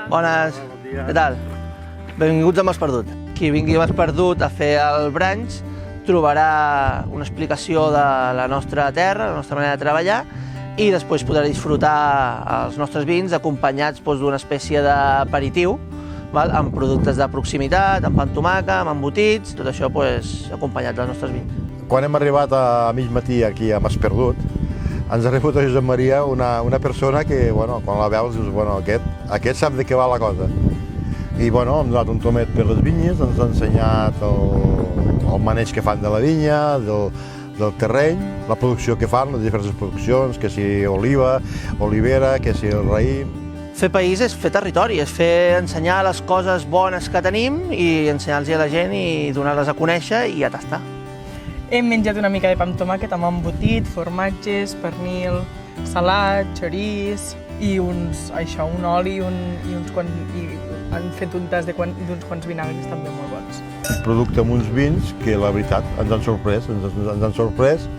Bones. Què tal? Benvinguts a Mas Perdut. Qui vingui a Mas Perdut a fer el brunch trobarà una explicació de la nostra terra, la nostra manera de treballar, i després podrà disfrutar els nostres vins acompanyats d'una espècie d'aperitiu, amb productes de proximitat, amb pa amb tomàquet, amb embotits, tot això acompanyat dels nostres vins. Quan hem arribat a mig matí aquí a Mas Perdut, ens ha rebut a Josep Maria una persona que, quan la veus, dius, aquest sap de què va la cosa. I, hem donat un tomet per les vinyes, ens ha ensenyat el maneig que fan de la vinya, del terreny, la producció que fan, les diverses produccions, que si oliva, olivera, que si el raïm. Fer país és fer territori, és ensenyar les coses bones que tenim i ensenyar-los a la gent i donar-les a conèixer i ja està. Hem menjat una mica de pa amb tomàquet, amb embotit, formatges, pernil, salat, xoriç i un oli i han fet un tas d'uns quants vinagres també molt bons. Producte amb uns vins que, la veritat, ens han sorprès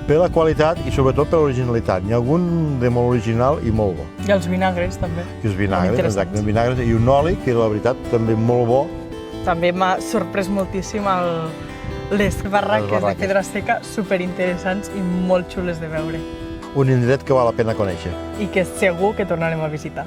per la qualitat i sobretot per l'originalitat. N'hi ha algun de molt original i molt bo. I els vinagres també. I els vinagres, exacte, els vinagres i un oli que, la veritat, també molt bo. També m'ha sorprès moltíssim les barraques de pedra seca, superinteressants i molt xules de veure. Un indret que val la pena conèixer. I que segur que tornarem a visitar.